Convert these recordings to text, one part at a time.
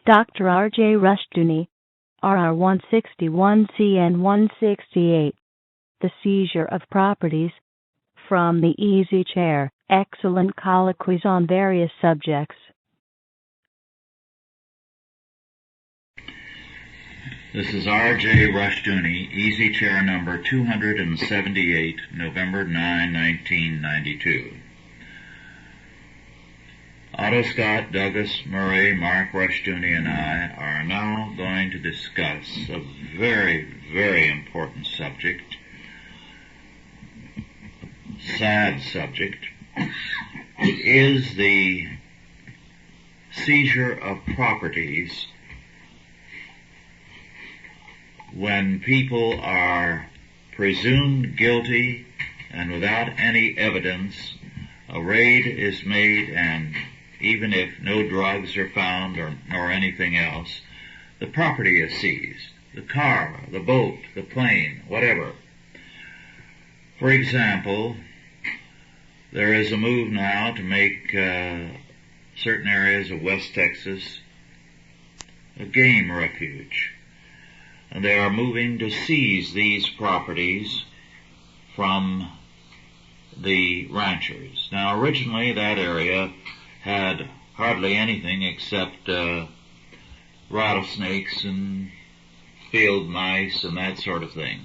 Dr. R.J. Rushdoony, RR 161CN 168, The Seizure of Properties, from the Easy Chair, excellent colloquies on various subjects. This is R.J. Rushdoony, Easy Chair number 278, November 9, 1992. Otto Scott, Douglas Murray, Mark Rushdoony, and I are now going to discuss a very, very important subject, sad subject. It is the seizure of properties when people are presumed guilty and without any evidence, a raid is made, and even if no drugs are found nor anything else, the property is seized. The car, the boat, the plane, whatever. For example, there is a move now to make certain areas of West Texas a game refuge. And they are moving to seize these properties from the ranchers. Now, originally that area had hardly anything except rattlesnakes and field mice and that sort of thing.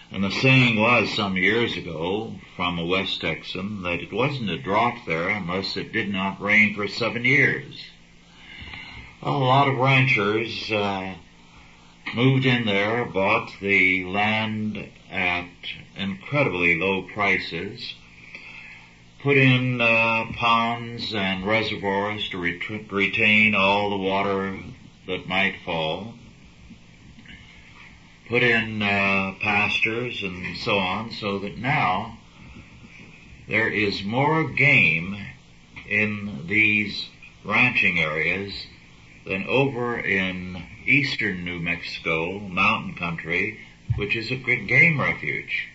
And the saying was some years ago from a West Texan that it wasn't a drought there unless it did not rain for 7 years. Well, a lot of ranchers moved in there, bought the land at incredibly low prices, put in ponds and reservoirs to retain all the water that might fall, put in pastures and so on, so that now there is more game in these ranching areas than over in eastern New Mexico, mountain country, which is a good game refuge.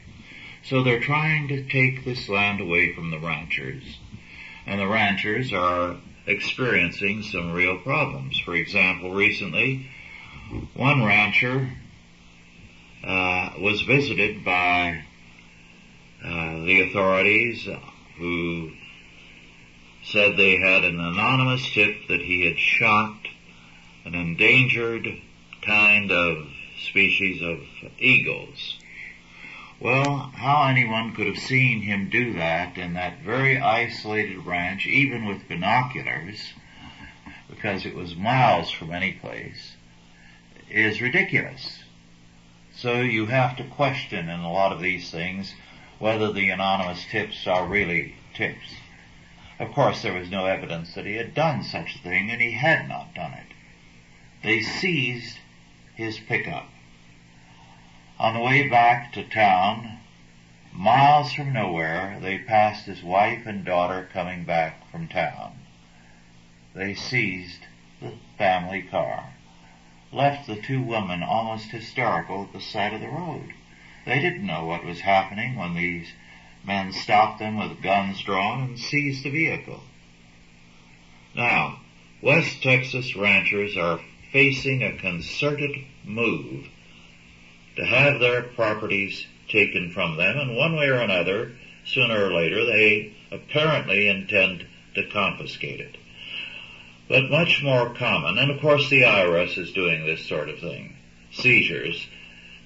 So they're trying to take this land away from the ranchers. And the ranchers are experiencing some real problems. For example, recently, one rancher was visited by the authorities who said they had an anonymous tip that he had shot an endangered kind of species of eagles. Well, how anyone could have seen him do that in that very isolated ranch, even with binoculars, because it was miles from any place, is ridiculous. So you have to question in a lot of these things whether the anonymous tips are really tips. Of course, there was no evidence that he had done such a thing, and he had not done it. They seized his pickup. On the way back to town, miles from nowhere, they passed his wife and daughter coming back from town. They seized the family car, left the two women almost hysterical at the side of the road. They didn't know what was happening when these men stopped them with guns drawn and seized the vehicle. Now, West Texas ranchers are facing a concerted move to have their properties taken from them, and one way or another, sooner or later, they apparently intend to confiscate it. But much more common, and of course the IRS is doing this sort of thing, seizures,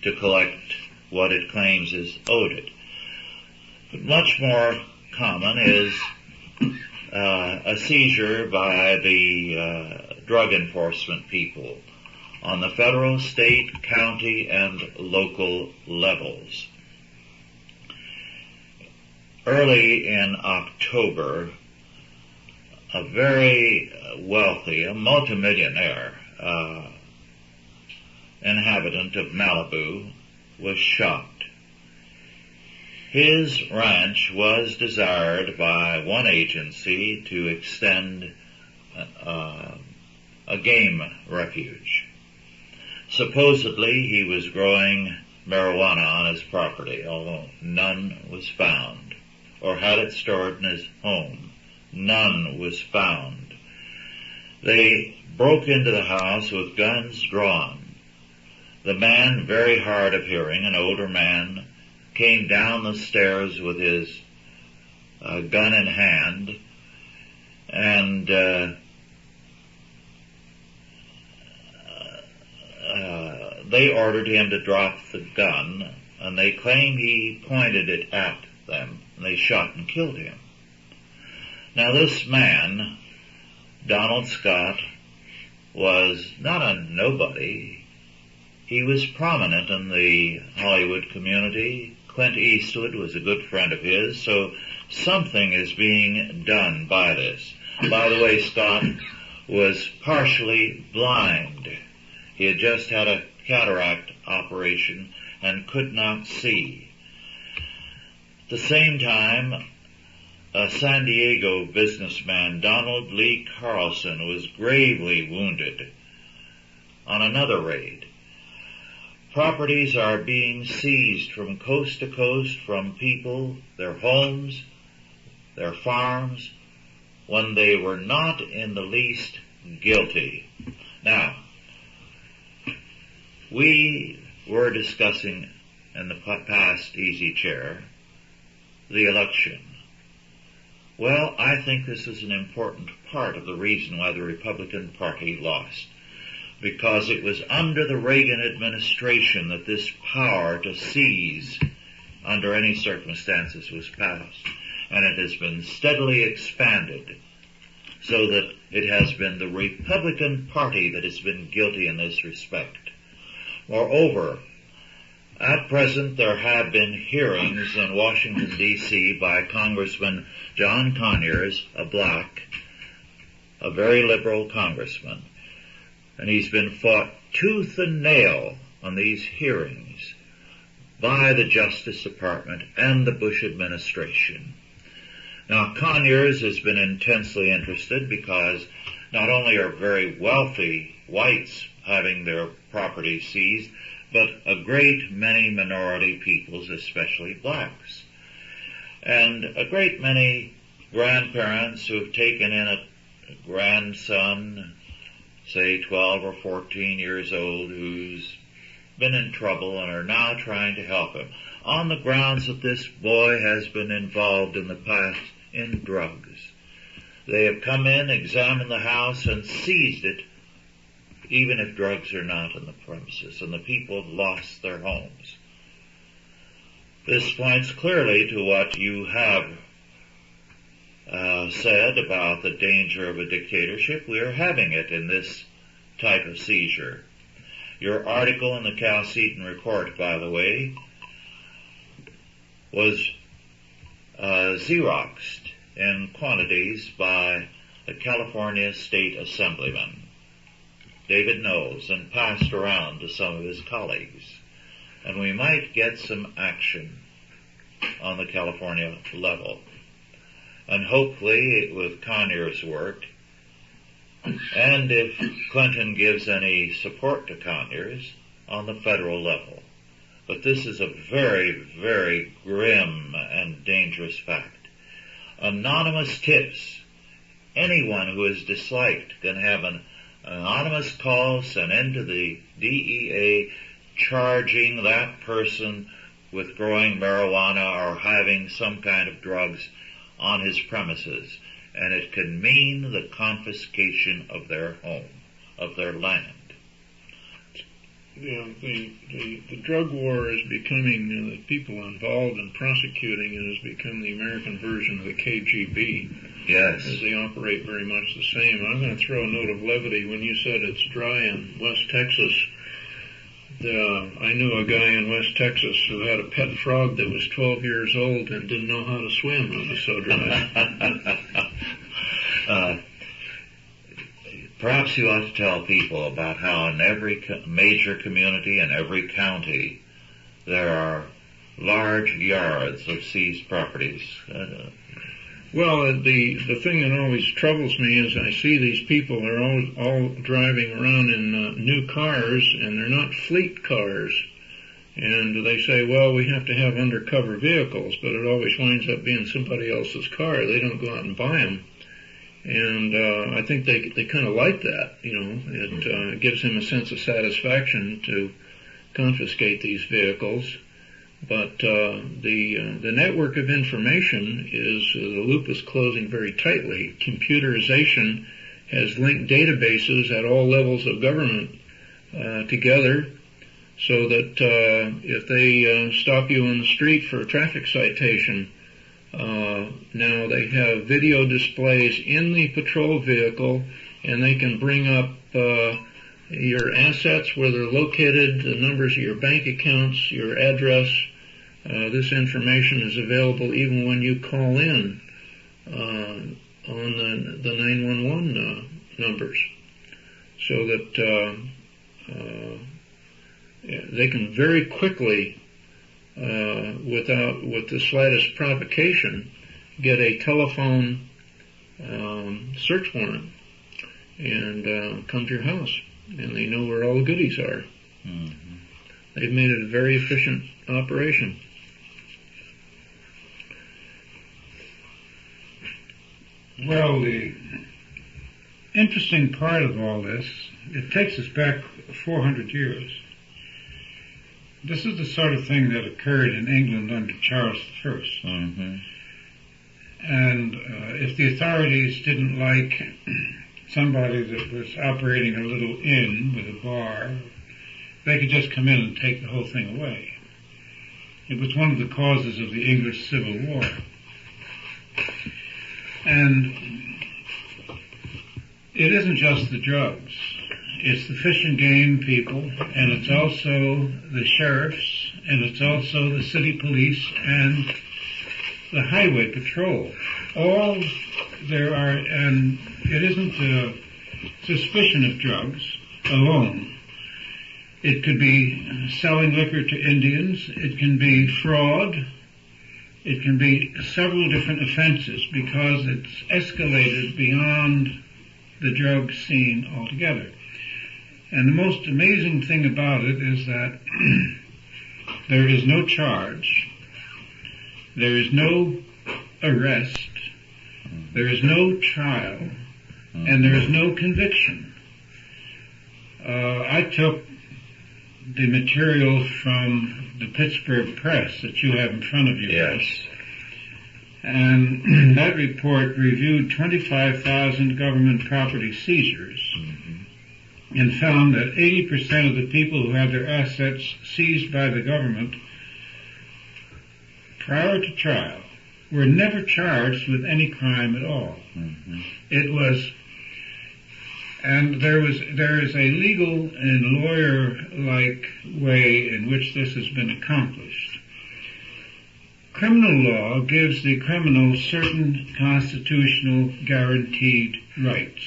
to collect what it claims is owed it. But much more common is a seizure by the drug enforcement people on the federal, state, county, and local levels. Early in October, a very wealthy, a multimillionaire inhabitant of Malibu was shot. His ranch was desired by one agency to extend a game refuge. Supposedly he was growing marijuana on his property, although none was found, or had it stored in his home. None was found. They broke into the house with guns drawn. The man, very hard of hearing, an older man, came down the stairs with his gun in hand, and they ordered him to drop the gun, and they claim he pointed it at them, and they shot and killed him. Now this man, Donald Scott, was not a nobody. He was prominent in the Hollywood community. Clint Eastwood was a good friend of his, so something is being done by this. By the way, Scott was partially blind. He had just had a cataract operation and could not see. At the same time, a San Diego businessman, Donald Lee Carlson, was gravely wounded on another raid. Properties are being seized from coast to coast from people, their homes, their farms, when they were not in the least guilty. Now, we were discussing in the past Easy Chair the election. Well, I think this is an important part of the reason why the Republican Party lost, because it was under the Reagan administration that this power to seize under any circumstances was passed, and it has been steadily expanded so that it has been the Republican Party that has been guilty in this respect. Moreover, at present there have been hearings in Washington, D.C. by Congressman John Conyers, a black, a very liberal congressman, and he's been fought tooth and nail on these hearings by the Justice Department and the Bush administration. Now, Conyers has been intensely interested because not only are very wealthy whites having their property seized, but a great many minority peoples, especially blacks. And a great many grandparents who've taken in a grandson, say 12 or 14 years old, who's been in trouble and are now trying to help him, on the grounds that this boy has been involved in the past in drugs. They have come in, examined the house, and seized it, even if drugs are not in the premises, and the people have lost their homes. This points clearly to what you have said about the danger of a dictatorship. We are having it in this type of seizure. Your article in the Chalcedon Report, by the way, was Xeroxed in quantities by the California State Assemblyman, David Knowles, and passed around to some of his colleagues. And we might get some action on the California level. And hopefully, with Conyers' work, and if Clinton gives any support to Conyers, on the federal level. But this is a very, very grim and dangerous fact. Anonymous tips. Anyone who is disliked can have an anonymous call sent into the DEA charging that person with growing marijuana or having some kind of drugs on his premises, and it can mean the confiscation of their home, of their land. Yeah, the drug war is becoming, the people involved in prosecuting it has become the American version of the KGB. Yes. As they operate very much the same. I'm going to throw a note of levity. When you said it's dry in West Texas, I knew a guy in West Texas who had a pet frog that was 12 years old and didn't know how to swim. It was so dry. Perhaps you ought to tell people about how in every major community and every county there are large yards of seized properties. Well, the thing that always troubles me is I see these people, they're all driving around in new cars, and they're not fleet cars. And they say, well, we have to have undercover vehicles, but it always winds up being somebody else's car. They don't go out and buy them. And I think they kind of like that. It gives him a sense of satisfaction to confiscate these vehicles. But the network of information the loop is closing very tightly. Computerization has linked databases at all levels of government together, so that if they stop you on the street for a traffic citation, now they have video displays in the patrol vehicle, and they can bring up your assets, where they're located, the numbers of your bank accounts, your address. This information is available even when you call in on the 911 numbers, so that they can very quickly, with the slightest provocation, get a telephone search warrant and come to your house, and they know where all the goodies are. Mm-hmm. They've made it a very efficient operation. Well, the interesting part of all this, it takes us back 400 years. This is the sort of thing that occurred in England under Charles I. Mm-hmm. And if the authorities didn't like somebody that was operating a little inn with a bar, they could just come in and take the whole thing away. It was one of the causes of the English Civil War. And it isn't just the drugs. It's the fish and game people, and it's also the sheriffs, and it's also the city police and the highway patrol. All there are, and it isn't a suspicion of drugs alone. It could be selling liquor to Indians. It can be fraud. It can be several different offenses because it's escalated beyond the drug scene altogether. And the most amazing thing about it is that there is no charge, there is no arrest, there is no trial, and there is no conviction. I took the material from the Pittsburgh Press that you have in front of you. Yes. And that report reviewed 25,000 government property seizures, mm-hmm. and found that 80% of the people who had their assets seized by the government prior to trial were never charged with any crime at all. Mm-hmm. It was, and there is a legal and lawyer-like way in which this has been accomplished. Criminal law gives the criminal certain constitutional guaranteed rights.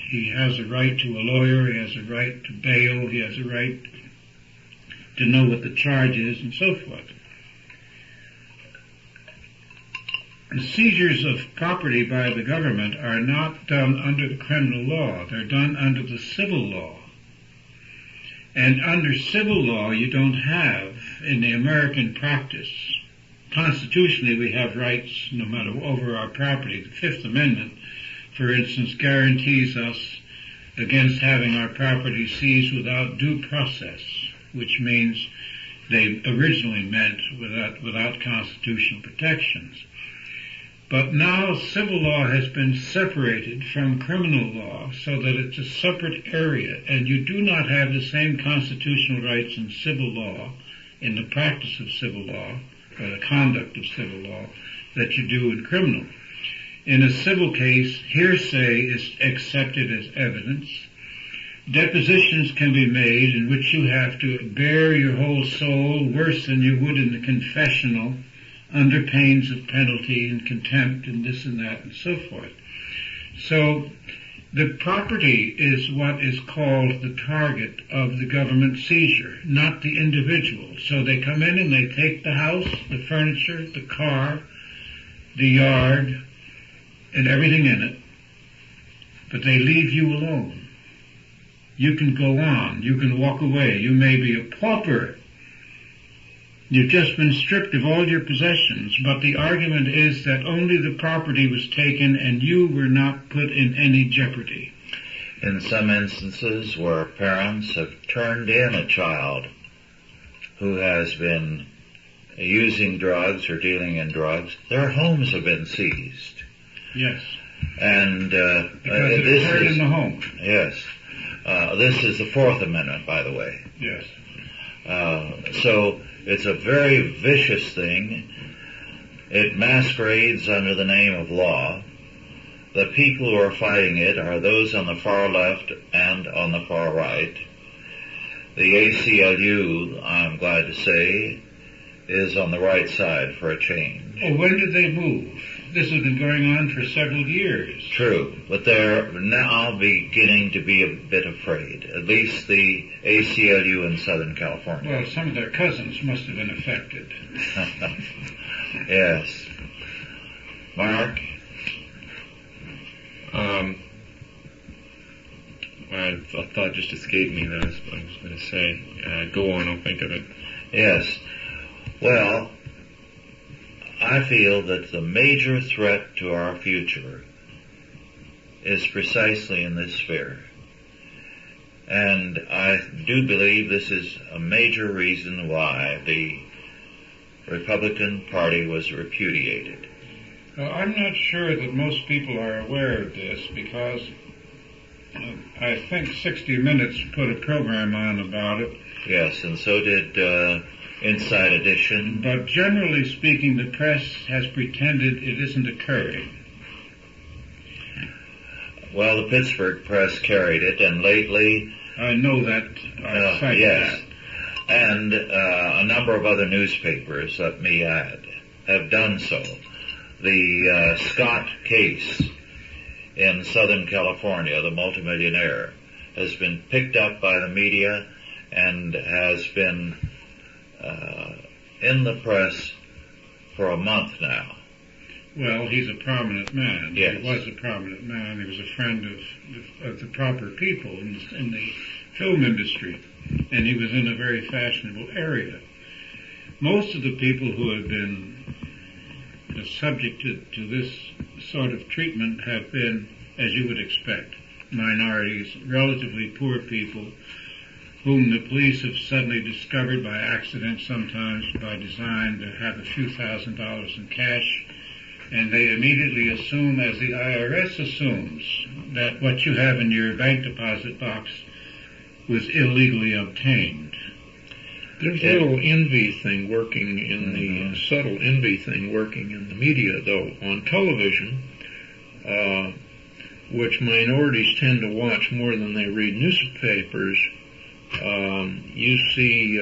He has a right to a lawyer, he has a right to bail, he has a right to know what the charge is, and so forth. The seizures of property by the government are not done under the criminal law. They're done under the civil law. And under civil law, you don't have, in the American practice, constitutionally we have rights no matter over our property. The Fifth Amendment, for instance, guarantees us against having our property seized without due process, which means they originally meant without constitutional protections. But now civil law has been separated from criminal law so that it's a separate area, and you do not have the same constitutional rights in civil law, in the practice of civil law, or the conduct of civil law, that you do in criminal. In a civil case, hearsay is accepted as evidence. Depositions can be made in which you have to bare your whole soul worse than you would in the confessional, under pains of penalty and contempt and this and that and so forth. So the property is what is called the target of the government seizure, not the individual. So they come in and they take the house, the furniture, the car, the yard, and everything in it, but they leave you alone. You can go on, you can walk away, you may be a pauper, You've just been stripped of all your possessions, but the argument is that only the property was taken and you were not put in any jeopardy. In some instances where parents have turned in a child who has been using drugs or dealing in drugs, their homes have been seized. Yes. And because it occurred in the home. Yes. This is the Fourth Amendment, by the way. Yes. So it's a very vicious thing. It masquerades under the name of law. The people who are fighting it are those on the far left and on the far right. The ACLU, I'm glad to say, is on the right side for a change. Oh, when did they move? This has been going on for several years. True, but they're now beginning to be a bit afraid, at least the ACLU in Southern California. Well, some of their cousins must have been affected. Yes. Mark? A thought just escaped me that I was going to say. Go on, I'll think of it. Yes. Well, I feel that the major threat to our future is precisely in this sphere. And I do believe this is a major reason why the Republican Party was repudiated. I'm not sure that most people are aware of this because I think 60 Minutes put a program on about it. Yes, and so did Inside Edition. But generally speaking, the press has pretended it isn't occurring. Well, the Pittsburgh press carried it, and lately... I know that. I cite yes. that. And a number of other newspapers, let me add, have done so. The Scott case in Southern California, the multimillionaire, has been picked up by the media and has been in the press for a month now. Well, he's a prominent man. Yes. He was a prominent man. He was a friend of the proper people in the film industry, and he was in a very fashionable area. Most of the people who have been subjected to this sort of treatment have been, as you would expect, minorities, relatively poor people, whom the police have suddenly discovered by accident, sometimes by design, to have a few $1,000s in cash, and they immediately assume, as the IRS assumes, that what you have in your bank deposit box was illegally obtained. There's a little envy thing working in the subtle envy thing working in the media, though. On television, which minorities tend to watch more than they read newspapers, you see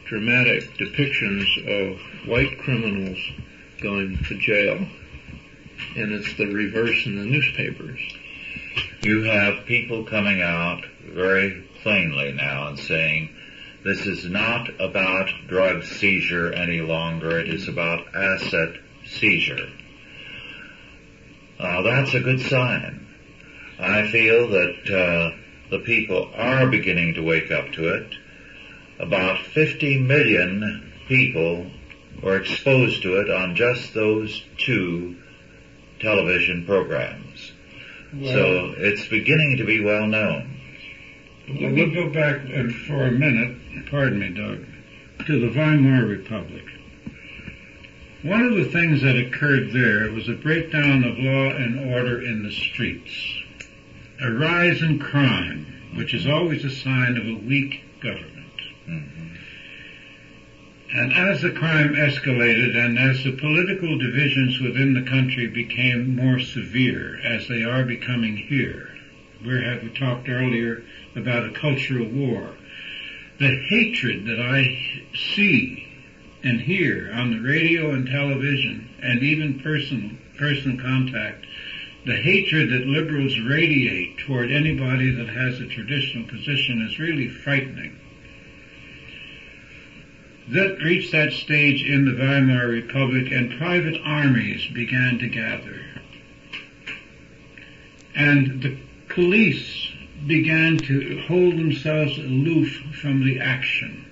dramatic depictions of white criminals going to jail, and it's the reverse in the newspapers. You have people coming out very plainly now and saying, this is not about drug seizure any longer, it is about asset seizure. That's a good sign. I feel that the people are beginning to wake up to it. About 50 million people were exposed to it on just those two television programs. Well, so it's beginning to be well known. Let me go back for a minute, pardon me, Doug, to the Weimar Republic. One of the things that occurred there was a breakdown of law and order in the streets, a rise in crime, which is always a sign of a weak government. Mm-hmm. And as the crime escalated and as the political divisions within the country became more severe, as they are becoming here, we talked earlier about a cultural war, the hatred that I see and hear on the radio and television and even personal contact, the hatred that liberals radiate toward anybody that has a traditional position is really frightening. That reached that stage in the Weimar Republic, and private armies began to gather. And the police began to hold themselves aloof from the action.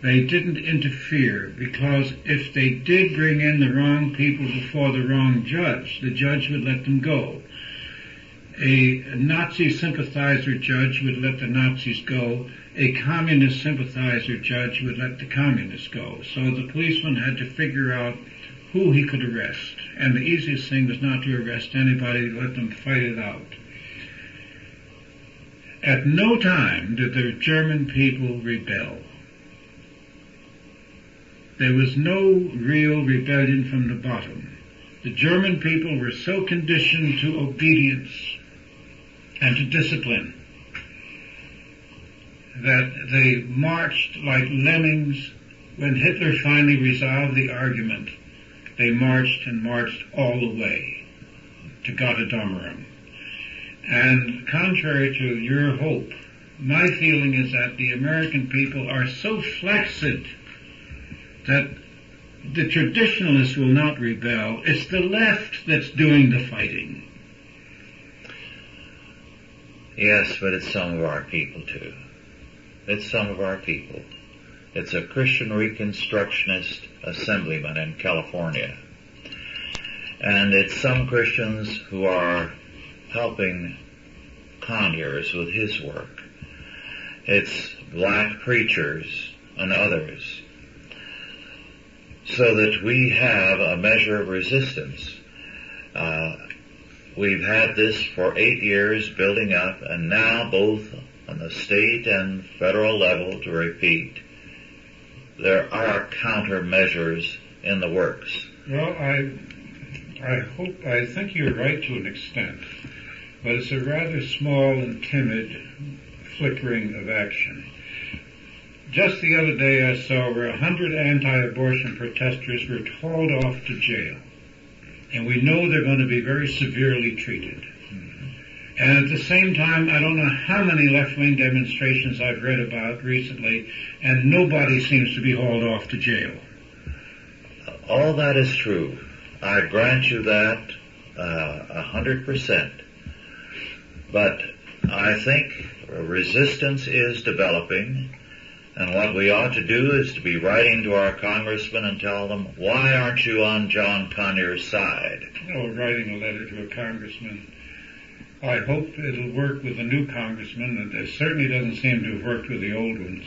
They didn't interfere, because if they did bring in the wrong people before the wrong judge, the judge would let them go. A Nazi sympathizer judge would let the Nazis go. A communist sympathizer judge would let the communists go. So the policeman had to figure out who he could arrest. And the easiest thing was not to arrest anybody, let them fight it out. At no time did the German people rebel. There was no real rebellion from the bottom. The German people were so conditioned to obedience and to discipline that they marched like lemmings. When Hitler finally resolved the argument, they marched and marched all the way to Gotterdammerung. And contrary to your hope, my feeling is that the American people are so flaccid that the traditionalists will not rebel. It's the left that's doing the fighting. Yes, but it's some of our people too. It's some of our people. It's a Christian Reconstructionist assemblyman in California. And it's some Christians who are helping Conyers with his work. It's black preachers and others. So that we have a measure of resistance. We've had this for 8 years building up, and now both on the state and federal level, to repeat, there are countermeasures in the works. Well, I think you're right to an extent, but it's a rather small and timid flickering of action. Just the other day I saw where 100 anti-abortion protesters were hauled off to jail. And we know they're going to be very severely treated. And at the same time, I don't know how many left-wing demonstrations I've read about recently, and nobody seems to be hauled off to jail. All that is true. I grant you that 100%. But I think resistance is developing. And what we ought to do is to be writing to our congressmen and tell them, why aren't you on John Conyers' side? Oh, writing a letter to a congressman. I hope it'll work with the new congressman, and it certainly doesn't seem to have worked with the old ones.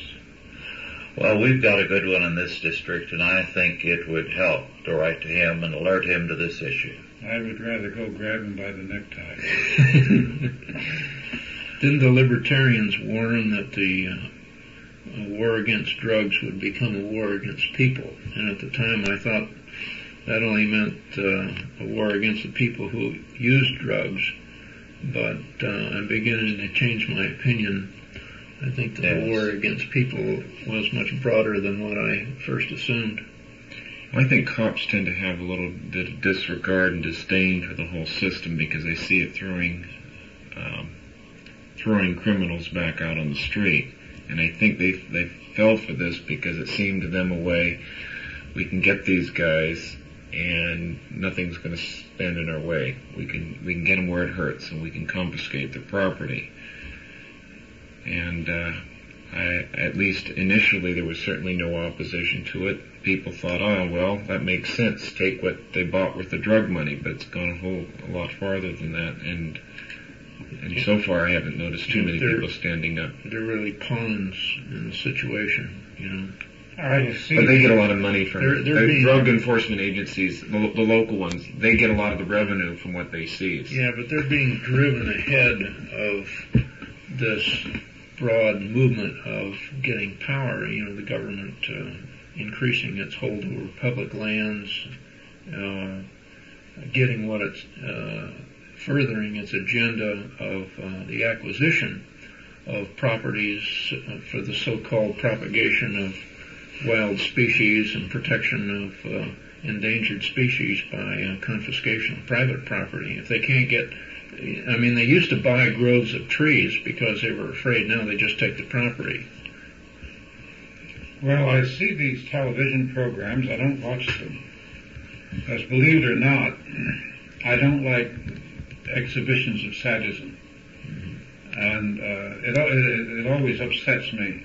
Well, we've got a good one in this district, and I think it would help to write to him and alert him to this issue. I would rather go grab him by the necktie. Didn't the libertarians warn that the war against drugs would become a war against people? And at the time I thought that only meant a war against the people who used drugs, but I'm beginning to change my opinion. I think that the war against people was much broader than what I first assumed. I think cops tend to have a little bit of disregard and disdain for the whole system because they see it throwing criminals back out on the street. And I think they fell for this because it seemed to them a way we can get these guys and nothing's going to stand in our way. We can get them where it hurts and we can confiscate their property. And at least initially there was certainly no opposition to it. People thought, oh, well, that makes sense. Take what they bought with the drug money, but it's gone a lot farther than that. And so far I haven't noticed too many people standing up. They're really pawns in the situation, you know. But they get a lot of money from drug enforcement agencies, the local ones. They get a lot of the revenue from what they seize. Yeah, but they're being driven ahead of this broad movement of getting power. You know, the government increasing its hold over public lands, getting what it's furthering its agenda of the acquisition of properties for the so-called propagation of wild species and protection of endangered species by confiscation of private property. If they can't get, I mean, they used to buy groves of trees because they were afraid. Now they just take the property. Well, I see these television programs. I don't watch them. Because believe it or not, I don't like exhibitions of sadism. And it always upsets me.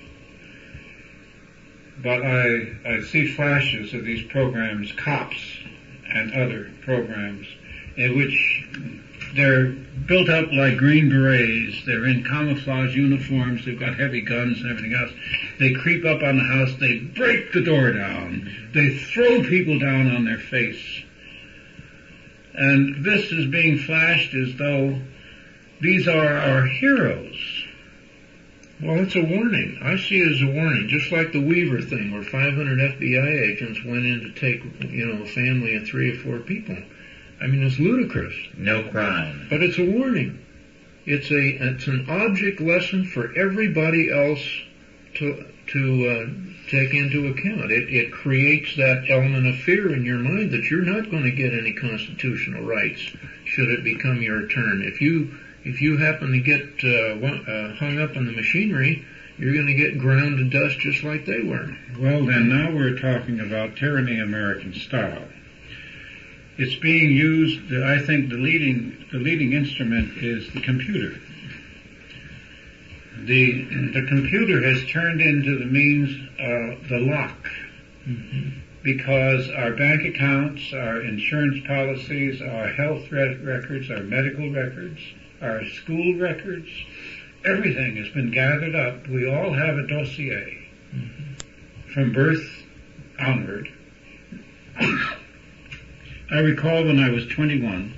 but I see flashes of these programs, COPS and other programs, in which they're built up like Green Berets. They're in camouflage uniforms. They've got heavy guns and everything else. They creep up on the house. They break the door down. They throw people down on their face. And this is being flashed as though these are our heroes. Well, it's a warning. I see it as a warning, just like the Weaver thing, where 500 FBI agents went in to take, a family of 3 or 4 people. I mean, it's ludicrous. No crime. But it's a warning. It's an object lesson for everybody else to take into account. It creates that element of fear in your mind that you're not going to get any constitutional rights should it become your turn. If you happen to get hung up in the machinery, you're going to get ground to dust just like they were. Well, then now we're talking about tyranny American style. It's being used. I think the leading instrument is the computer. The computer has turned into the means the lock, because our bank accounts, our insurance policies, our health records, our medical records, our school records, everything has been gathered up. We all have a dossier from birth onward. I recall when I was 21,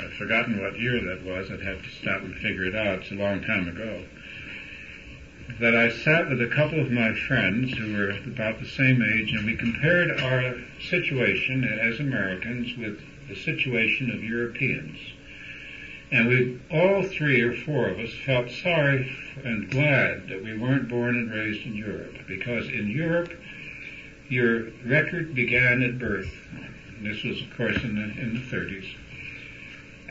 I've forgotten what year that was, I'd have to stop and figure it out, it's a long time ago, that I sat with a couple of my friends who were about the same age, and we compared our situation as Americans with the situation of Europeans. And we, all 3 or 4 of us, felt sorry and glad that we weren't born and raised in Europe, because in Europe, your record began at birth. This was, of course, in the 30s.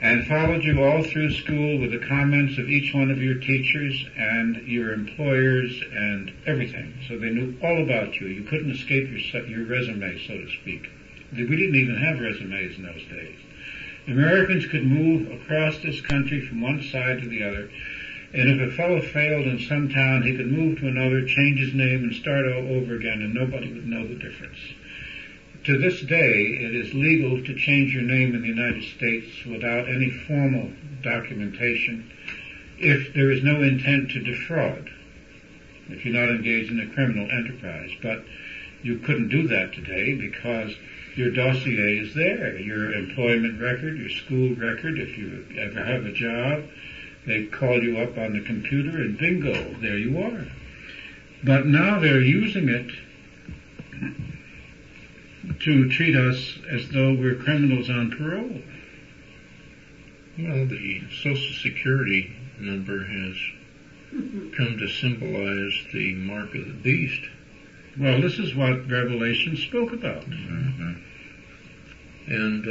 And followed you all through school with the comments of each one of your teachers and your employers and everything. So they knew all about you. You couldn't escape your resume, so to speak. We didn't even have resumes in those days. Americans could move across this country from one side to the other, and if a fellow failed in some town, he could move to another, change his name, and start all over again, and nobody would know the difference. To this day, it is legal to change your name in the United States without any formal documentation if there is no intent to defraud, if you're not engaged in a criminal enterprise. But you couldn't do that today because your dossier is there, your employment record, your school record, if you ever have a job. They call you up on the computer and bingo, there you are. But now they're using it to treat us as though we're criminals on parole. Well, the Social Security number has come to symbolize the mark of the beast. Well, this is what Revelation spoke about. And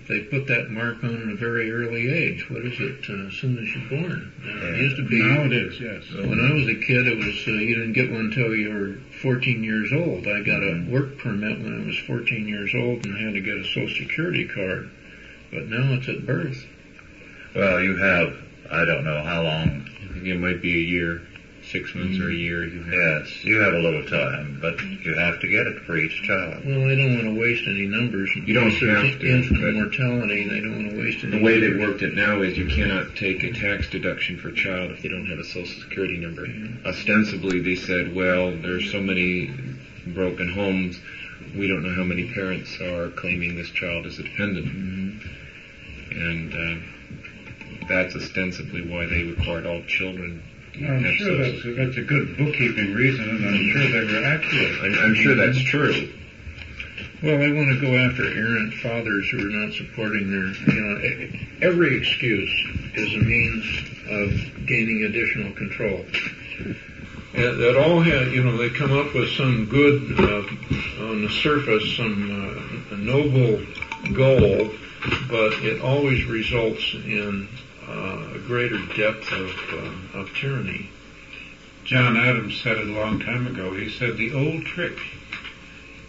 they put that mark on at a very early age. What is it? As soon as you're born. It used to be. Now it is, yes. When I was a kid, it was you didn't get one until you were 14 years old. I got a work permit when I was 14 years old and had to get a Social Security card. But now it's at birth. Well, you have, I don't know how long. I think it might be a year, 6 months or a year. Yes, you have a little time, but you have to get it for each child. Well, I don't want to waste any numbers. You don't have to. Infant mortality, they don't want to waste any The way they numbers. worked it now is you cannot take a tax deduction for a child if they don't have a Social Security number. Ostensibly, they said, well, there's so many broken homes, we don't know how many parents are claiming this child as a dependent. And that's ostensibly why they required all children. I'm sure that's a good bookkeeping reason, and I'm sure they were accurate. I'm sure that's true. Well, I want to go after errant fathers who are not supporting their, every excuse is a means of gaining additional control. And that all have, they come up with some good, on the surface, some noble goal, but it always results in a greater depth of tyranny. John Adams said it a long time ago. He said the old trick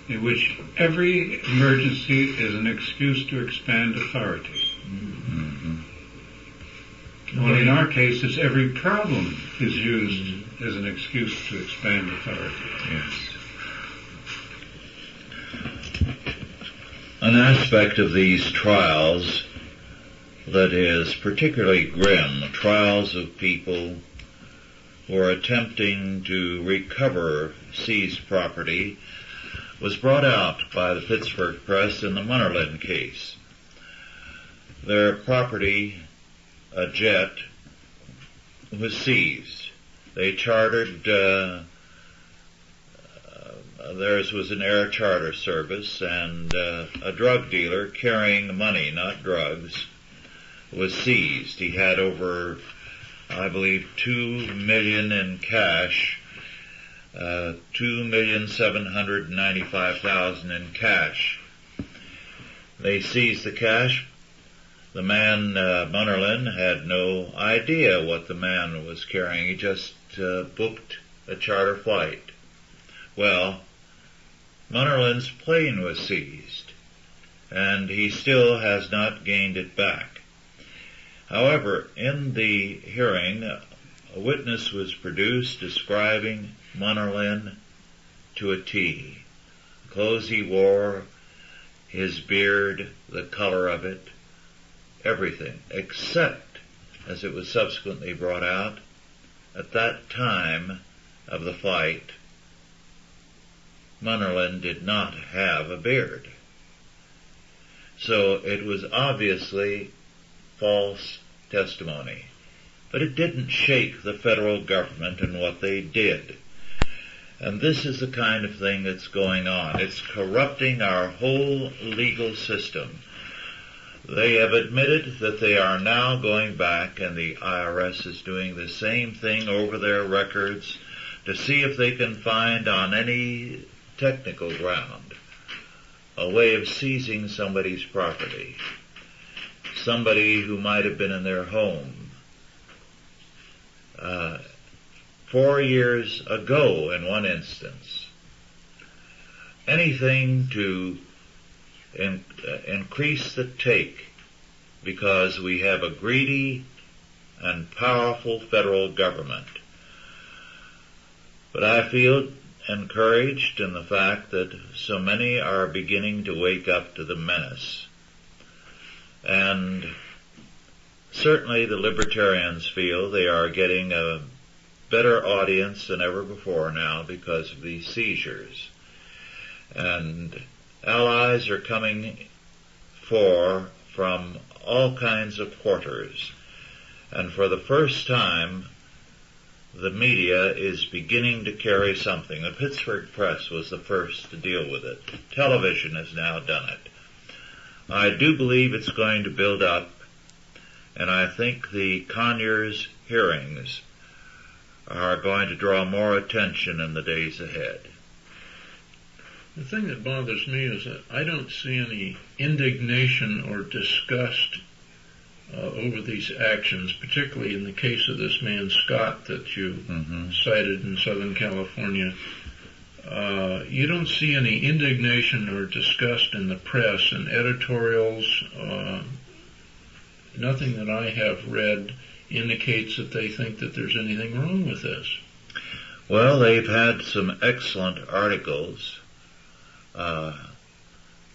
in which every emergency is an excuse to expand authority. Well, in our case, it's every problem is used as an excuse to expand authority. Yes. An aspect of these trials that is particularly grim, trials of people who are attempting to recover seized property, was brought out by the Pittsburgh press in the Munnerlyn case. Their property, a jet, was seized. They chartered, theirs was an air charter service, and a drug dealer carrying money, not drugs, was seized. He had over, I believe, $2 million in cash, $2,795,000 in cash. They seized the cash. The man, Munnerlyn, had no idea what the man was carrying. He just booked a charter flight. Well, Munnerlyn's plane was seized, and he still has not gained it back. However, in the hearing, a witness was produced describing Munnerlyn to a T. The clothes he wore, his beard, the color of it, everything, except, as it was subsequently brought out, at that time of the flight, Munnerlyn did not have a beard. So it was obviously false testimony. But it didn't shake the federal government and what they did. And this is the kind of thing that's going on. It's corrupting our whole legal system. They have admitted that they are now going back, and the IRS is doing the same thing over their records to see if they can find on any technical ground a way of seizing somebody's property. Somebody who might have been in their home 4 years ago in one instance. Anything to increase the take, because we have a greedy and powerful federal government. But I feel encouraged in the fact that so many are beginning to wake up to the menace. And certainly the libertarians feel they are getting a better audience than ever before now because of these seizures. And allies are coming from all kinds of quarters. And for the first time, the media is beginning to carry something. The Pittsburgh press was the first to deal with it. Television has now done it. I do believe it's going to build up, and I think the Conyers hearings are going to draw more attention in the days ahead. The thing that bothers me is that I don't see any indignation or disgust over these actions, particularly in the case of this man Scott that you cited in Southern California. You don't see any indignation or disgust in the press and editorials. Nothing that I have read indicates that they think that there's anything wrong with this. Well, they've had some excellent articles,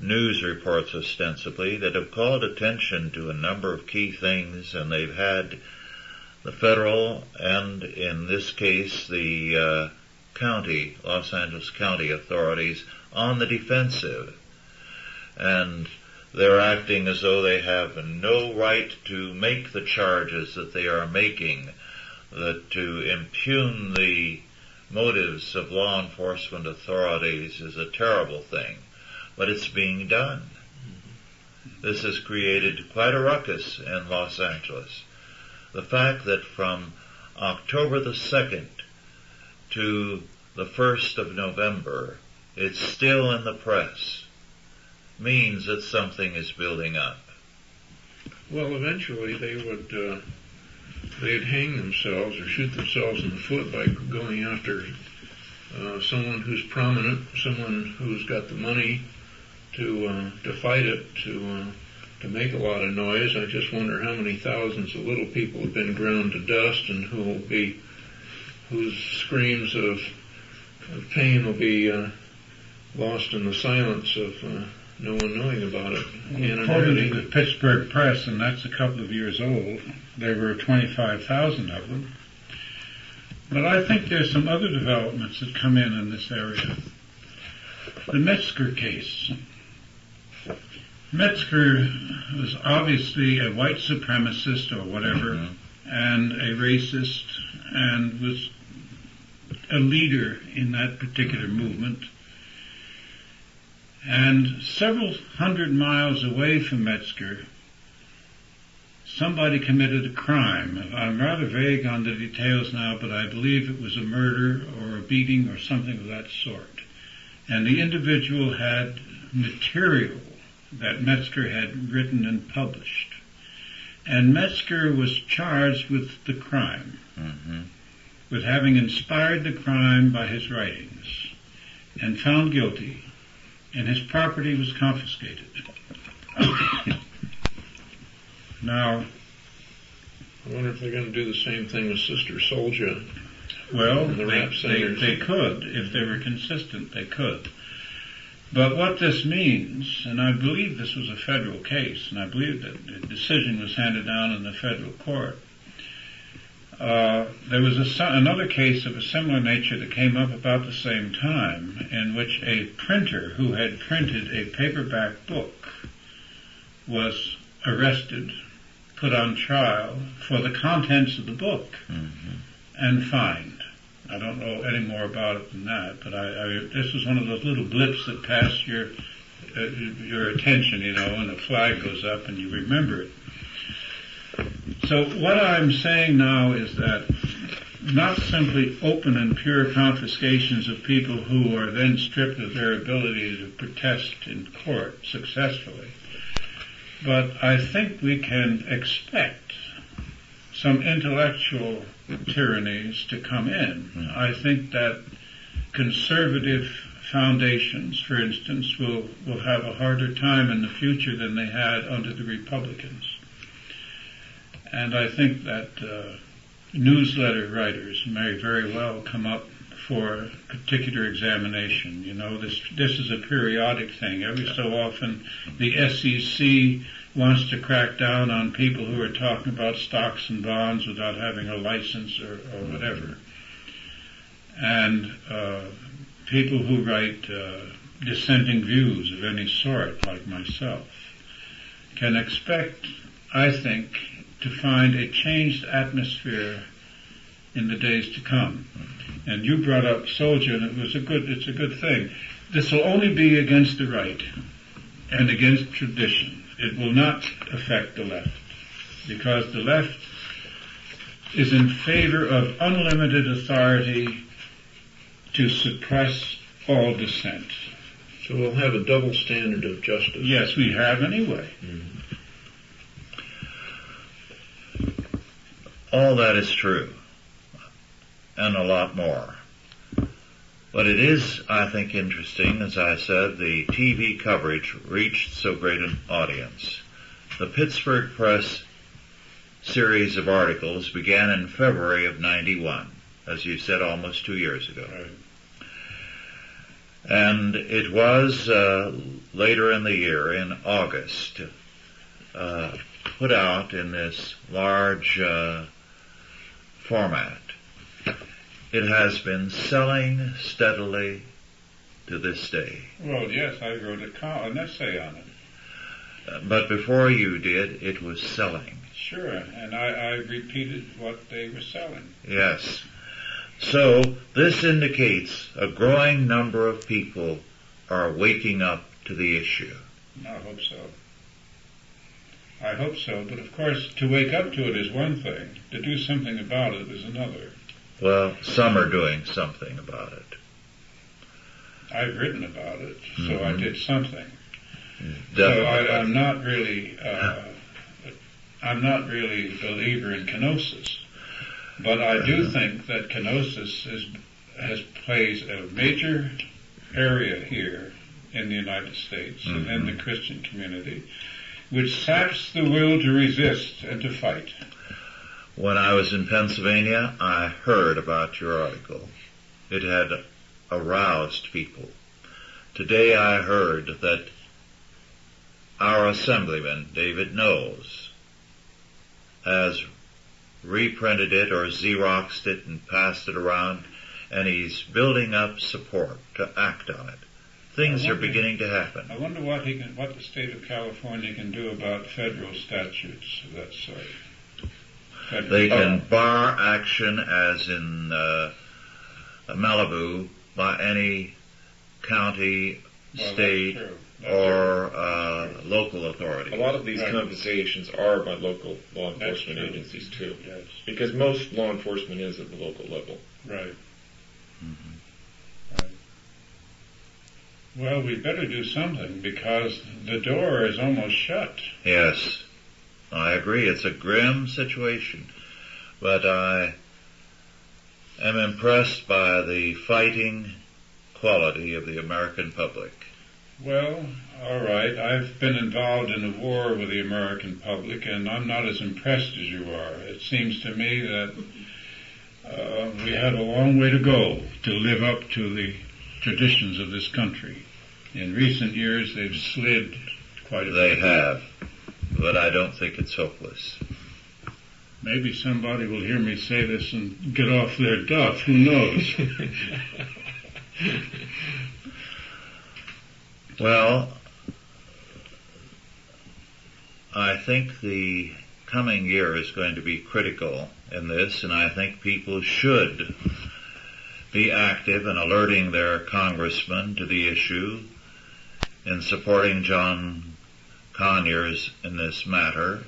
news reports ostensibly, that have called attention to a number of key things, and they've had the federal and, in this case, the Los Angeles County authorities on the defensive. And they're acting as though they have no right to make the charges that they are making, that to impugn the motives of law enforcement authorities is a terrible thing. But it's being done. This has created quite a ruckus in Los Angeles. The fact that from October the 2nd to the 1st of November, it's still in the press, means that something is building up. Well, eventually they'd hang themselves or shoot themselves in the foot by going after someone who's prominent, someone who's got the money to fight it, to to make a lot of noise. I just wonder how many thousands of little people have been ground to dust, and whose screams of pain will be lost in the silence of no one knowing about it. According to the Pittsburgh Press, and that's a couple of years old, there were 25,000 of them. But I think there's some other developments that come in this area. The Metzger case. Metzger was obviously a white supremacist or whatever, and a racist, and was a leader in that particular movement. And several hundred miles away from Metzger, somebody committed a crime. I'm rather vague on the details now, but I believe it was a murder or a beating or something of that sort. And the individual had material that Metzger had written and published. And Metzger was charged with the crime, with having inspired the crime by his writings, and found guilty, and his property was confiscated. Now, I wonder if they're going to do the same thing with Sister Souljah. Well, they could. If they were consistent, they could. But what this means, and I believe this was a federal case, and I believe that the decision was handed down in the federal court. There was another case of a similar nature that came up about the same time, in which a printer who had printed a paperback book was arrested, put on trial for the contents of the book, and fined. I don't know any more about it than that, but this was one of those little blips that pass your attention, and the flag goes up and you remember it. So what I'm saying now is that not simply open and pure confiscations of people who are then stripped of their ability to protest in court successfully, but I think we can expect some intellectual tyrannies to come in. I think that conservative foundations, for instance, will have a harder time in the future than they had under the Republicans. And I think that newsletter writers may very well come up for particular examination. This is a periodic thing. Every so often the SEC wants to crack down on people who are talking about stocks and bonds without having a license or whatever. And people who write dissenting views of any sort, like myself, can expect, I think, to find a changed atmosphere in the days to come. And you brought up Souljah, and it's a good thing. This will only be against the right and against tradition. It will not affect the left, because the left is in favor of unlimited authority to suppress all dissent. So we'll have a double standard of justice. Yes, we have anyway. All that is true, and a lot more. But it is, I think, interesting, as I said, the TV coverage reached so great an audience. The Pittsburgh Press series of articles began in February of '91, as you said, almost 2 years ago. Right. And it was later in the year, in August, put out in this large format. It has been selling steadily to this day. Well, yes, I wrote an essay on it. But before you did, it was selling. Sure, and I repeated what they were selling. Yes. So this indicates a growing number of people are waking up to the issue. I hope so. I hope so, but of course, to wake up to it is one thing. To do something about it is another. Well, some are doing something about it. I've written about it, so I did something. Definitely. So I'm not really a believer in kenosis, but I do think that kenosis plays a major area here in the United States and in the Christian community, which saps the will to resist and to fight. When I was in Pennsylvania, I heard about your article. It had aroused people. Today I heard that our assemblyman, David Knowles, has reprinted it or Xeroxed it and passed it around, and he's building up support to act on it. Things are beginning to happen. I wonder what the state of California can do about federal statutes of that sort. They can bar action, as in Malibu, by any county, state, or local authority. A lot of these compensations are by local law enforcement agencies, too. Yes. Because most law enforcement is at the local level. Right. Mm-hmm. Right. Well, we better do something, because the door is almost shut. Yes, I agree. It's a grim situation. But I am impressed by the fighting quality of the American public. Well, all right. I've been involved in a war with the American public, and I'm not as impressed as you are. It seems to me that we have a long way to go to live up to the traditions of this country. In recent years, they've slid quite a bit. They have, but I don't think it's hopeless. Maybe somebody will hear me say this and get off their duff. Who knows? Well, I think the coming year is going to be critical in this, and I think people should be active in alerting their congressmen to the issue, in supporting John Conyers in this matter.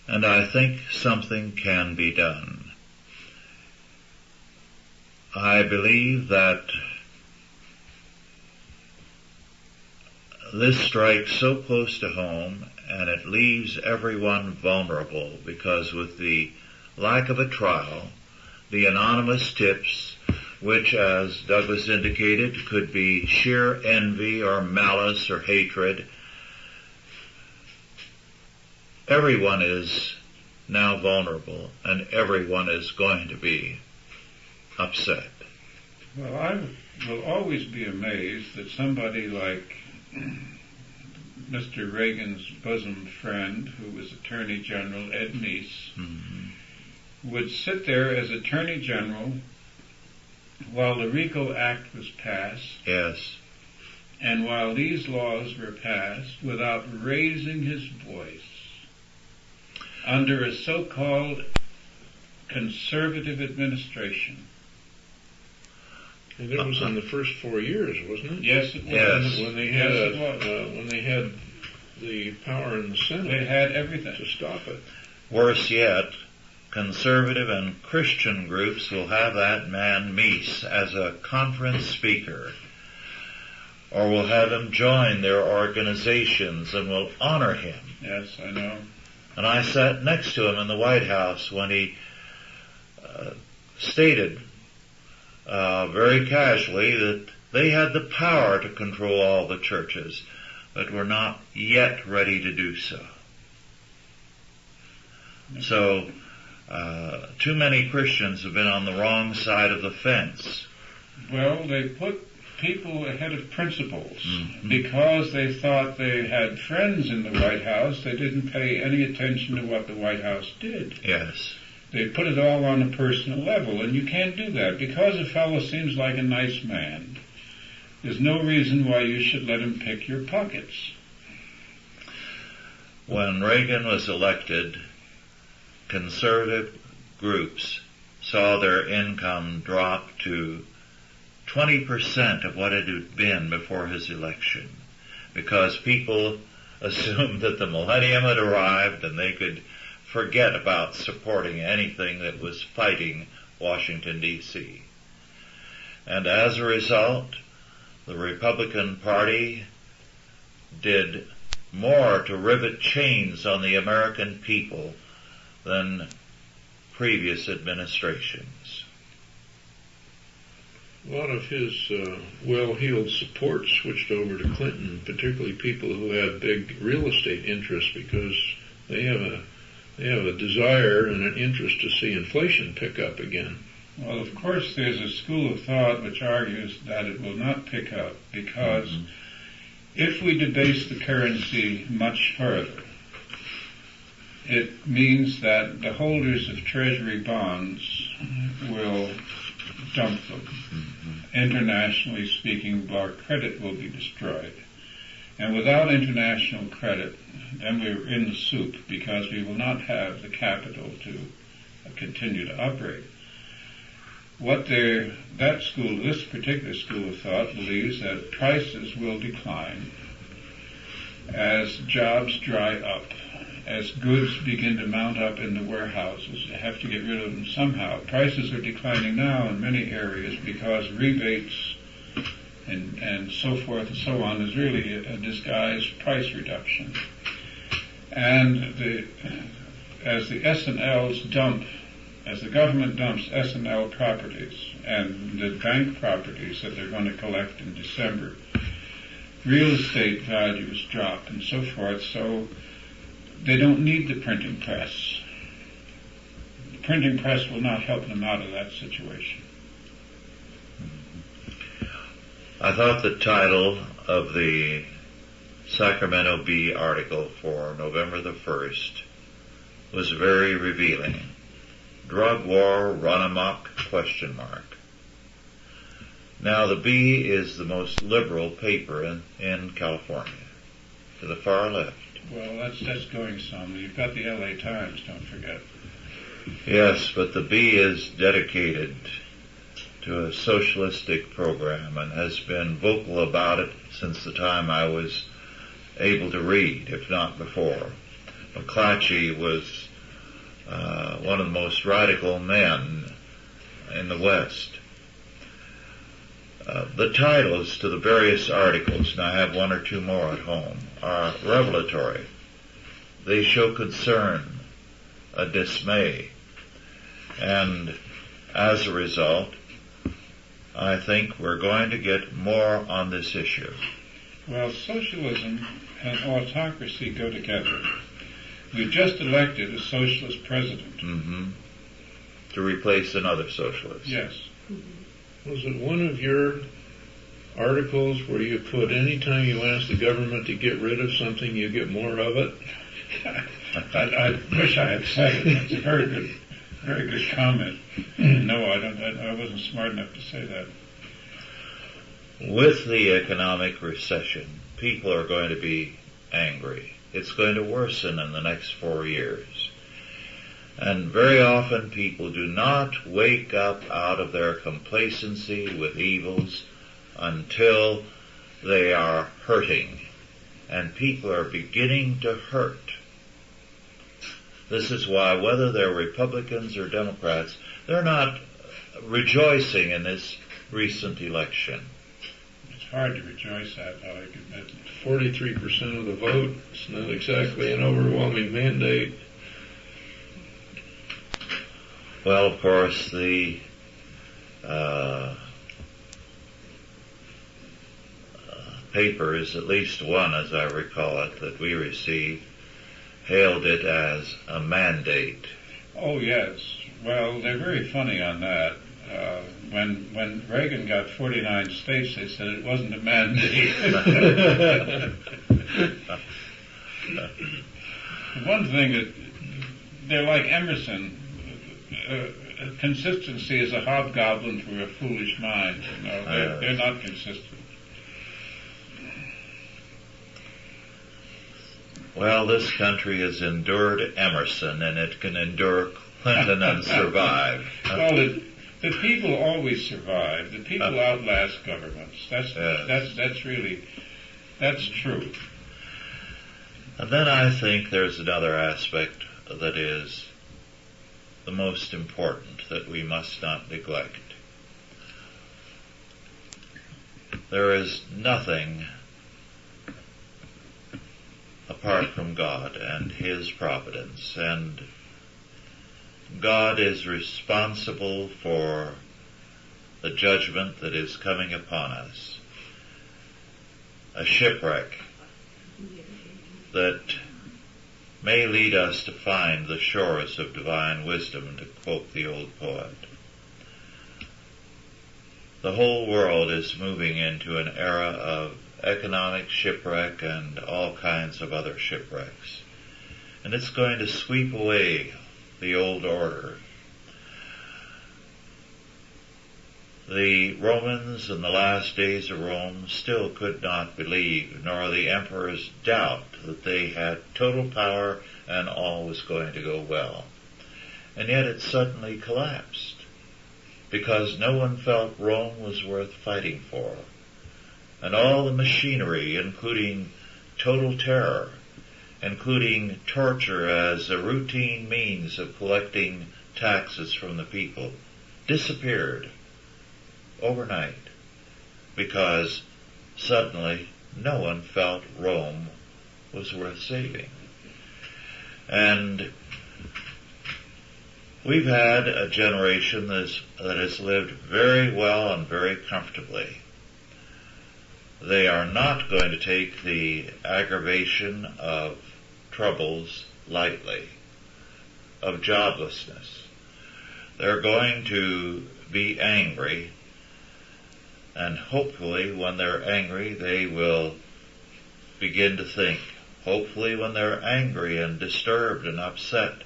And I think something can be done. I believe that this strikes so close to home, and it leaves everyone vulnerable, because with the lack of a trial, the anonymous tips, which, as Douglas indicated, could be sheer envy or malice or hatred, everyone is now vulnerable, and everyone is going to be upset. Well, I will always be amazed that somebody like Mr. Reagan's bosom friend, who was Attorney General Ed Meese, would sit there as Attorney General while the RICO Act was passed, Yes. and while these laws were passed, without raising his voice, under a so-called conservative administration. And it was in the first 4 years, wasn't it? Yes, it was. Yes. When they had when they had the power in the Senate, They had everything to stop it. Worse yet, conservative and Christian groups will have that man Meese as a conference speaker, or will have him join their organizations and will honor him. Yes, I know. And I sat next to him in the White House when he stated very casually that they had the power to control all the churches, but were not yet ready to do so. So, too many Christians have been on the wrong side of the fence. Well, they put people ahead of principles. Because they thought they had friends in the White House, they didn't pay any attention to what the White House did. Yes. They put it all on a personal level, and you can't do that. Because a fellow seems like a nice man, there's no reason why you should let him pick your pockets. When Reagan was elected, conservative groups saw their income drop to 20% of what it had been before his election, because people assumed that the millennium had arrived and they could forget about supporting anything that was fighting Washington, D.C. And as a result, the Republican Party did more to rivet chains on the American people than previous administrations. A lot of his well-heeled support switched over to Clinton, particularly people who had big real estate interests, because they have a desire and an interest to see inflation pick up again. Well, of course, there's a school of thought which argues that it will not pick up, because if we debase the currency much further, it means that the holders of treasury bonds will dump them. Internationally speaking, our credit will be destroyed. And without international credit, then we're in the soup, because we will not have the capital to continue to operate. This particular school of thought believes that prices will decline as jobs dry up, as goods begin to mount up in the warehouses. They have to get rid of them somehow. Prices are declining now in many areas because rebates and so forth and so on is really a disguised price reduction. And as the S&Ls dump, as the government dumps S&L properties and the bank properties that they're going to collect in December, real estate values drop and so forth, so they don't need the printing press. The printing press will not help them out of that situation. I thought the title of the Sacramento Bee article for November the 1st was very revealing. Drug war run amok? ? Now, the Bee is the most liberal paper in California, to the far left. Well, that's going some. You've got the LA Times, don't forget. Yes, but the Bee is dedicated to a socialistic program and has been vocal about it since the time I was able to read, if not before. McClatchy was one of the most radical men in the West. The titles to the various articles, and I have one or two more at home, are revelatory. They show concern, a dismay, and as a result, I think we're going to get more on this issue. Well, socialism and autocracy go together. We've just elected a socialist president. To replace another socialist. Yes. Was it one of your articles where you put any time you ask the government to get rid of something, you get more of it? I wish I had said it. It's a very good comment. No, I wasn't smart enough to say that. With the economic recession, people are going to be angry. It's going to worsen in the next 4 years. And very often people do not wake up out of their complacency with evils until they are hurting. And people are beginning to hurt. This is why, whether they're Republicans or Democrats, they're not rejoicing in this recent election. It's hard to rejoice at, I admit. 43% of the vote. It's not exactly an overwhelming mandate. Well, of course, the papers, at least one as I recall it, that we received, hailed it as a mandate. Oh, yes. Well, they're very funny on that. When Reagan got 49 states, they said it wasn't a mandate. One thing that they're like Emerson. Consistency is a hobgoblin for a foolish mind. You know, they're not consistent. Well, this country has endured Emerson, and it can endure Clinton and survive. Well, the people always survive. The people outlast governments. That's true. And then I think there's another aspect that is the most important that we must not neglect. There is nothing apart from God and His providence, and God is responsible for the judgment that is coming upon us. A shipwreck that may lead us to find the shores of divine wisdom, to quote the old poet. The whole world is moving into an era of economic shipwreck and all kinds of other shipwrecks. And it's going to sweep away the old order. The Romans in the last days of Rome still could not believe, nor the emperors doubt, that they had total power and all was going to go well. And yet it suddenly collapsed, because no one felt Rome was worth fighting for. And all the machinery, including total terror, including torture as a routine means of collecting taxes from the people, disappeared overnight, because suddenly no one felt Rome was worth saving. And we've had a generation that has lived very well and very comfortably. They are not going to take the aggravation of troubles lightly, of joblessness. They're going to be angry, and hopefully when they're angry they will begin to think. Hopefully when they're angry and disturbed and upset,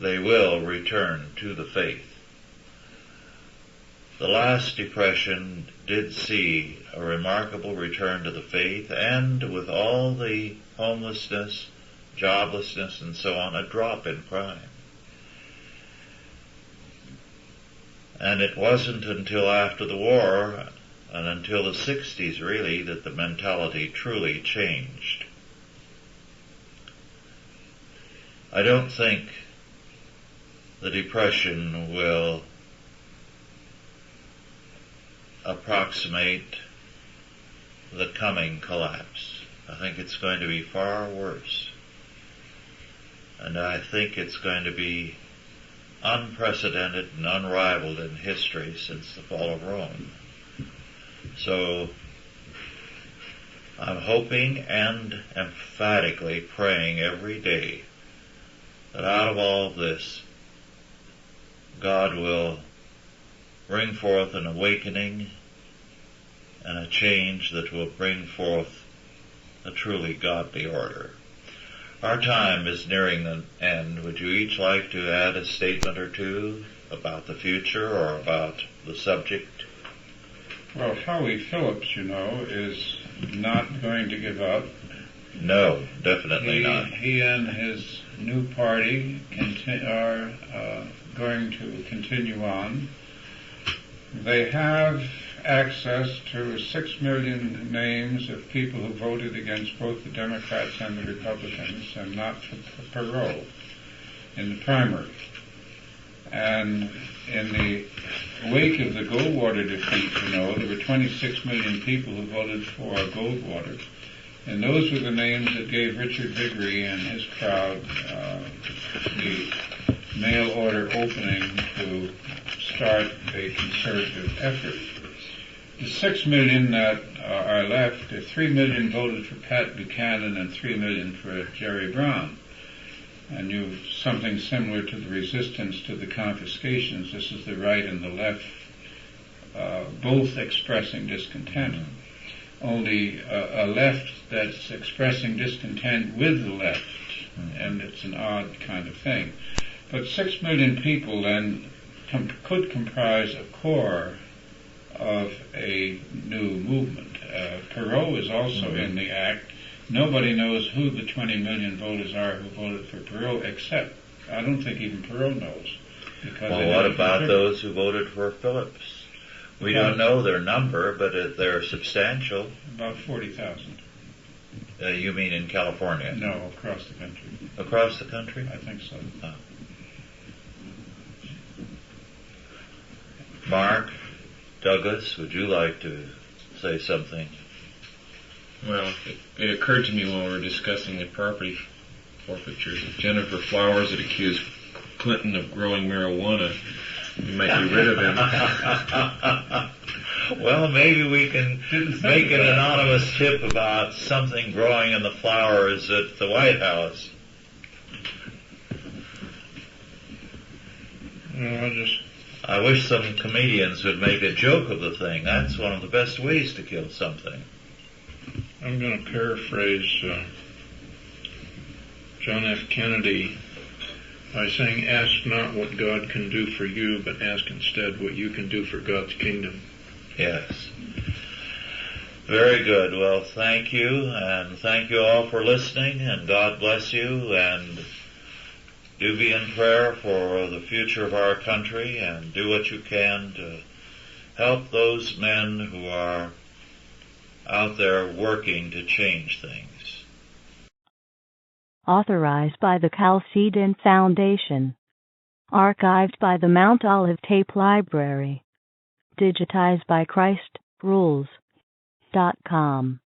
they will return to the faith. The last depression did see a remarkable return to the faith, and with all the homelessness, joblessness, and so on, a drop in crime. And it wasn't until after the war, and until the 60s really, that the mentality truly changed. I don't think the depression will approximate the coming collapse. I think it's going to be far worse. And I think it's going to be unprecedented and unrivaled in history since the fall of Rome. So I'm hoping and emphatically praying every day that out of all of this, God will bring forth an awakening and a change that will bring forth a truly godly order. Our time is nearing the end. Would you each like to add a statement or two about the future or about the subject? Well, Howie Phillips, is not going to give up. No, definitely not. He and his new party are going to continue on. They have access to 6 million names of people who voted against both the Democrats and the Republicans and not for Perot in the primary. And in the wake of the Goldwater defeat, there were 26 million people who voted for Goldwater. And those were the names that gave Richard Viguerie and his crowd the mail order opening to start a conservative effort. The 6 million that are left, 3 million voted for Pat Buchanan and 3 million for Jerry Brown. And you've something similar to the resistance to the confiscations. This is the right and the left, both expressing discontent. Only a left that's expressing discontent with the left, and it's an odd kind of thing. But 6 million people then could comprise a core of a new movement. Perot is also in the act. Nobody knows who the 20 million voters are who voted for Perot, except I don't think even Perot knows. Well, what about those who voted for Phillips? We don't know their number, but they're substantial. About 40,000. You mean in California? No, across the country. Across the country? I think so. Oh. Mark, Douglas, would you like to say something? Well, it occurred to me while we were discussing the property forfeitures. Jennifer Flowers had accused Clinton of growing marijuana We might be rid of him. Well, maybe we can make an anonymous tip about something growing in the flowers at the White House. I wish some comedians would make a joke of the thing. That's one of the best ways to kill something. I'm going to paraphrase John F. Kennedy by saying, ask not what God can do for you, but ask instead what you can do for God's kingdom. Yes. Very good. Well, thank you, and thank you all for listening, and God bless you, and do be in prayer for the future of our country, and do what you can to help those men who are out there working to change things. Authorized by the Chalcedon Foundation. Archived by the Mount Olive Tape Library. Digitized by ChristRules.com.